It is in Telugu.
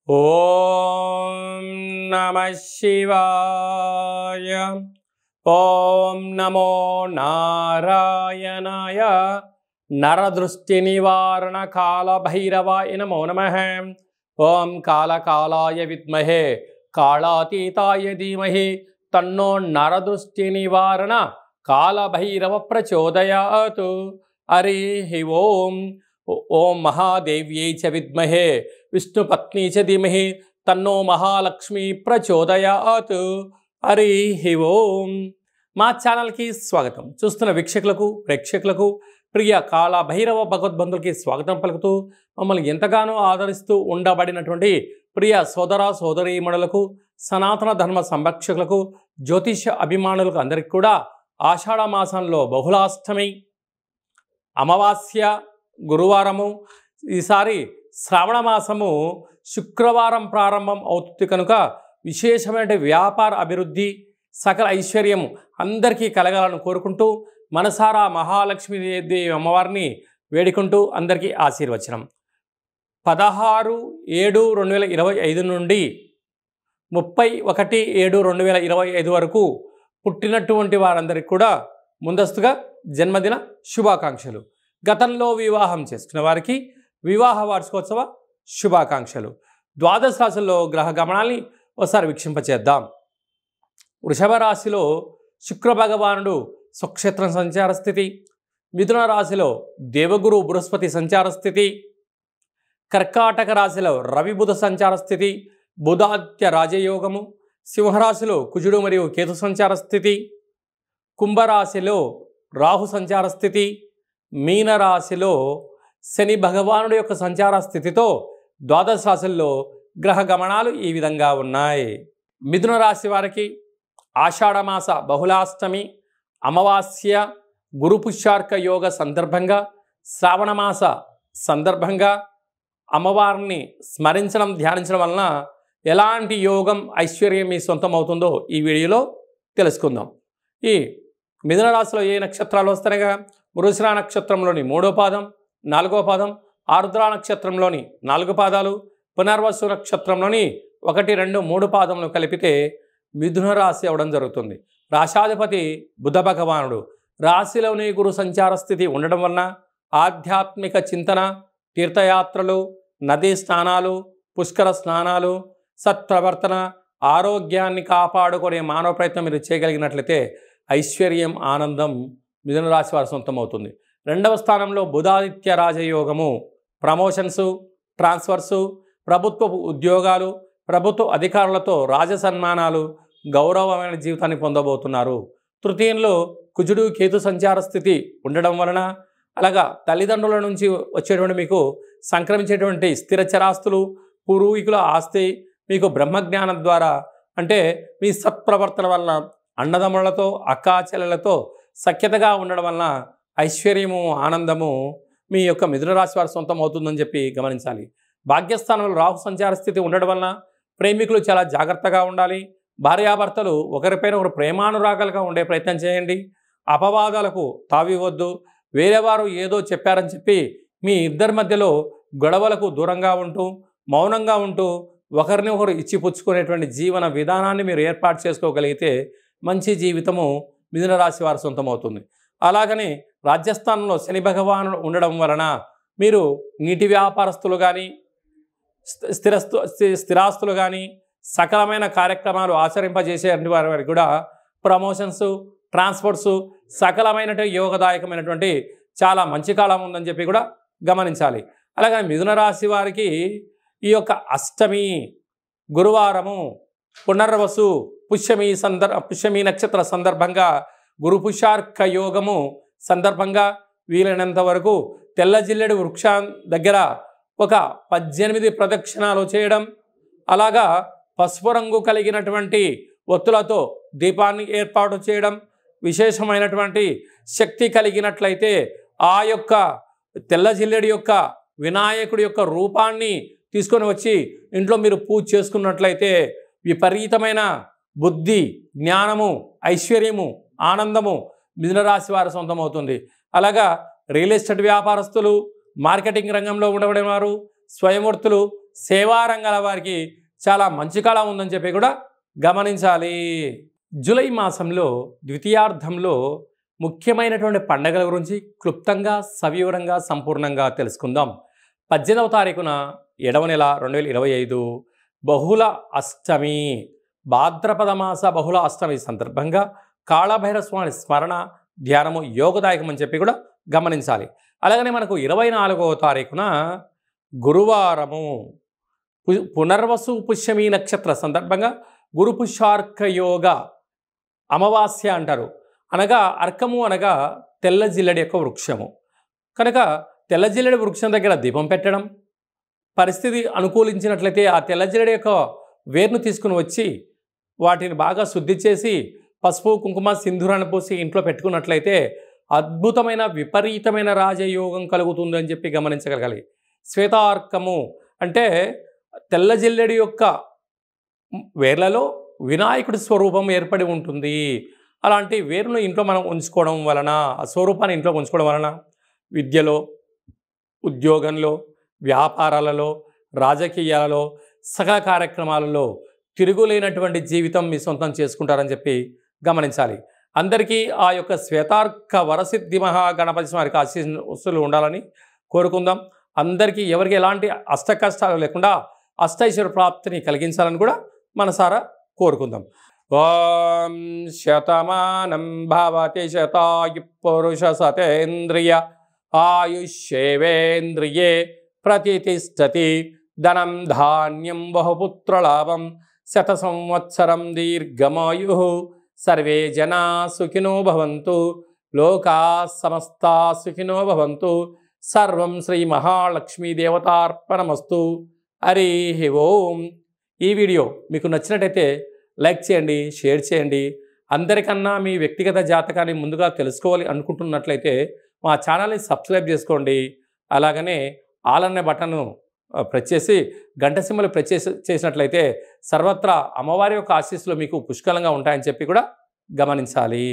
ఓం నమః శివాయ. ఓం నమో నారాయణాయ. నరదృష్టి నివారణ కాల భైరవాయ నమో నమః. ఓం కాళకాలాయ విద్మహే కాళాతీతాయ ధీమహి తన్నో నరదృష్టి నివారణ కాల భైరవ ప్రచోదయాత్. హరి ఓం. ఓం మహాదేవ్యై చ విద్మహే విష్ణుపత్ని చ ధీమహి తన్నో మహాలక్ష్మి ప్రచోదయాత్. హరి ఓం. మా ఛానల్కి స్వాగతం. చూస్తున్న వీక్షకులకు ప్రేక్షకులకు ప్రియ కాళ భైరవ భగవద్బంధులకి స్వాగతం పలుకుతూ మమ్మల్ని ఎంతగానో ఆదరిస్తూ ఉండబడినటువంటి ప్రియ సోదర సోదరీమణులకు సనాతన ధర్మ సంరక్షకులకు జ్యోతిష అభిమానులకు అందరికీ కూడా ఆషాఢ మాసంలో బహుళాష్టమి అమావాస్య గురువారము, ఈసారి శ్రావణ మాసము శుక్రవారం ప్రారంభం అవుతుంది కనుక విశేషమైన వ్యాపార అభివృద్ధి సకల ఐశ్వర్యం అందరికీ కలగాలని కోరుకుంటూ మనసారా మహాలక్ష్మీదేవి అమ్మవారిని వేడుకుంటూ అందరికీ ఆశీర్వచనం. 16/7/2025 నుండి 31/7/2025 వరకు పుట్టినటువంటి వారందరికీ కూడా ముందస్తుగా జన్మదిన శుభాకాంక్షలు. గతంలో వివాహం చేసుకున్న వారికి వివాహ వార్షికోత్సవ శుభాకాంక్షలు. ద్వాదశ రాశుల్లో గ్రహ గమనాల్ని ఒకసారి వీక్షింపచేద్దాం. వృషభ రాశిలో శుక్ర భగవానుడు స్వక్షేత్రం సంచార స్థితి. మిథున రాశిలో దేవగురు బృహస్పతి సంచార స్థితి. కర్కాటక రాశిలో రవి బుధ సంచార స్థితి, బుధాదిత్య రాజయోగము. సింహరాశిలో కుజుడు మరియు కేతు సంచార స్థితి. కుంభరాశిలో రాహు సంచార స్థితి. మీనరాశిలో శని భగవానుడి యొక్క సంచార స్థితితో ద్వాదశ రాశుల్లో గ్రహ గమనాలు ఈ విధంగా ఉన్నాయి. మిథున రాశి వారికి ఆషాఢమాస బహుళాష్టమి అమావాస్య గురు పుష్యార్క యోగ సందర్భంగా శ్రావణమాస సందర్భంగా అమ్మవారిని స్మరించడం ధ్యానించడం వలన ఎలాంటి యోగం ఐశ్వర్యం మీ సొంతం అవుతుందో ఈ వీడియోలో తెలుసుకుందాం. ఈ మిథున రాశిలో ఏ నక్షత్రాలు వస్తాయిగా మృగశిర నక్షత్రంలోని 3వ పాదం 4వ పాదం, ఆరుద్ర నక్షత్రంలోని 4 పాదాలు, పునర్వసు నక్షత్రంలోని 1, 2, 3 పాదములు కలిపితే మిథున రాశి అవడం జరుగుతుంది. రాశాధిపతి బుధ భగవానుడు. రాశిలోని గురు సంచార స్థితి ఉండడం వలన ఆధ్యాత్మిక చింతన, తీర్థయాత్రలు, నదీ స్నానాలు, పుష్కర స్నానాలు, సత్ప్రవర్తన, ఆరోగ్యాన్ని కాపాడుకునే మానవ ప్రయత్నం మీరు చేయగలిగినట్లయితే ఐశ్వర్యం ఆనందం మిథున రాశి వారి సొంతం అవుతుంది. 2వ స్థానంలో బుధాదిత్య రాజయోగము. ప్రమోషన్సు, ట్రాన్స్ఫర్సు, ప్రభుత్వ ఉద్యోగాలు, ప్రభుత్వ అధికారులతో రాజ సన్మానాలు, గౌరవమైన జీవితాన్ని పొందబోతున్నారు. తృతీయంలో కుజుడు కేతు సంచార స్థితి ఉండడం వలన అలాగా తల్లిదండ్రుల నుంచి వచ్చేటువంటి మీకు సంక్రమించేటువంటి స్థిర చరాస్తులు, పూర్వీకుల ఆస్తి మీకు బ్రహ్మజ్ఞానం ద్వారా అంటే మీ సత్ప్రవర్తన వలన అన్నదమ్ములతో అక్కాచెల్లెలతో సఖ్యతగా ఉండడం వలన ఐశ్వర్యము ఆనందము మీ యొక్క మిథున రాశి వారి సొంతం అవుతుందని చెప్పి గమనించాలి. భాగ్యస్థానంలో రాహు సంచార స్థితి ఉండడం వలన ప్రేమికులు చాలా జాగ్రత్తగా ఉండాలి. భార్యాభర్తలు ఒకరిపైన ఒకరు ప్రేమానురాగాలుగా ఉండే ప్రయత్నం చేయండి. అపవాదాలకు తావివద్దు. వేరేవారు ఏదో చెప్పారని చెప్పి మీ ఇద్దరి మధ్యలో గొడవలకు దూరంగా ఉంటూ మౌనంగా ఉంటూ ఒకరిని ఒకరు ఇచ్చిపుచ్చుకునేటువంటి జీవన విధానాన్ని మీరు ఏర్పాటు చేసుకోగలిగితే మంచి జీవితము మిథున రాశి వారి సొంతం అవుతుంది. అలాగని రాజ్యస్థానంలో శని భగవానుడు ఉండడం వలన మీరు నీటి వ్యాపారస్తులు కానీ స్థిరాస్తులు కానీ సకలమైన కార్యక్రమాలు ఆచరింపజేసే వారికి కూడా ప్రమోషన్స్, ట్రాన్స్పోర్ట్స్ సకలమైన యోగదాయకమైనటువంటి చాలా మంచి కాలం ఉందని చెప్పి కూడా గమనించాలి. అలాగే మిథున రాశి వారికి ఈ యొక్క అష్టమి గురువారము పునర్వసు పుష్యమి నక్షత్ర సందర్భంగా గురు పుష్యార్క యోగము సందర్భంగా వీలైనంత వరకు తెల్ల జిల్లెడు వృక్షం దగ్గర ఒక 18 ప్రదక్షిణాలు చేయడం, అలాగా పసుపు రంగు కలిగినటువంటి ఒత్తులతో దీపాన్ని ఏర్పాటు చేయడం, విశేషమైనటువంటి శక్తి కలిగినట్లయితే ఆ యొక్క తెల్ల జిల్లెడి యొక్క వినాయకుడి యొక్క రూపాన్ని తీసుకొని వచ్చి ఇంట్లో మీరు పూజ చేసుకున్నట్లయితే విపరీతమైన బుద్ధి, జ్ఞానము, ఐశ్వర్యము, ఆనందము మిథున రాశి వారి సొంతం అవుతుంది. అలాగా రియల్ ఎస్టేట్ వ్యాపారస్తులు, మార్కెటింగ్ రంగంలో ఉండబడేవారు, స్వయంవర్తులు సేవా రంగాల వారికి చాలా మంచి కాలం ఉందని చెప్పి కూడా గమనించాలి. జూలై మాసంలో ద్వితీయార్థంలో ముఖ్యమైనటువంటి పండగల గురించి క్లుప్తంగా సవివరంగా సంపూర్ణంగా తెలుసుకుందాం. 18వ తారీఖున 7వ నెల 2025 బహుళ అష్టమి, భాద్రపద మాస బహుళ అష్టమి సందర్భంగా కాళభైరవ స్వామి స్మరణ ధ్యానము యోగదాయకం అని చెప్పి కూడా గమనించాలి. అలాగనే మనకు 24వ తారీఖున గురువారము పునర్వసు పుష్యమి నక్షత్ర సందర్భంగా గురు పుష్యార్క యోగ అమావాస్య అంటారు. అనగా అర్కము అనగా తెల్ల జిల్లెడి యొక్క వృక్షము కనుక తెల్ల జిల్లెడి వృక్షం దగ్గర దీపం పెట్టడం, పరిస్థితి అనుకూలించినట్లయితే ఆ తెల్ల జిల్లెడి యొక్క వేరును తీసుకుని వచ్చి వాటిని బాగా శుద్ధి చేసి పసుపు కుంకుమ సింధూరాన్ని పోసి ఇంట్లో పెట్టుకున్నట్లయితే అద్భుతమైన విపరీతమైన రాజయోగం కలుగుతుంది అని చెప్పి గమనించగలగాలి. శ్వేతార్కము అంటే తెల్ల జిల్లెడి యొక్క వేర్లలో వినాయకుడి స్వరూపం ఏర్పడి ఉంటుంది. అలాంటి వేరును ఇంట్లో మనం ఉంచుకోవడం వలన, ఆ స్వరూపాన్ని ఇంట్లో ఉంచుకోవడం వలన విద్యలో, ఉద్యోగంలో, వ్యాపారాలలో, రాజకీయాలలో, సకల కార్యక్రమాలలో తిరుగులేనటువంటి జీవితం మీ సొంతం చేసుకుంటారని చెప్పి గమనించాలి. అందరికీ ఆ యొక్క శ్వేతార్క వరసిద్ధి మహాగణపతి స్వామికి ఆశీస్సులు ఉండాలని కోరుకుందాం. అందరికీ ఎవరికి ఎలాంటి అష్ట కష్టాలు లేకుండా అష్టైశ్వర్య ప్రాప్తిని కలిగించాలని కూడా మనసారా కోరుకుందాం. ఓం శతమానం భవతి శతాయు పురుష సతేంద్రియ ఆయుష్యేవేంద్రియే ప్రతిష్టతి ధనం ధాన్యం బహుపుత్రలాభం శత సంవత్సరం దీర్ఘమాయు సర్వే జనా సుఖినో భవంతు లోకా సమస్తా సుఖినో భవంతు సర్వం శ్రీ మహాలక్ష్మీ దేవతార్పణమస్తు. హరి ఓం. ఈ వీడియో మీకు నచ్చినట్టయితే లైక్ చేయండి, షేర్ చేయండి. అందరికన్నా మీ వ్యక్తిగత జాతకాన్ని ముందుగా తెలుసుకోవాలి అనుకుంటున్నట్లయితే మా ఛానల్ని సబ్స్క్రైబ్ చేసుకోండి. అలాగనే ఆల్ అనే బటన్ను ప్రెస్ చేసి గంట సింబల్ ప్రెస్ చేసినట్లయితే సర్వత్రా అమ్మవారి యొక్క ఆశీస్సులు మీకు పుష్కలంగా ఉంటాయని చెప్పి కూడా గమనించాలి.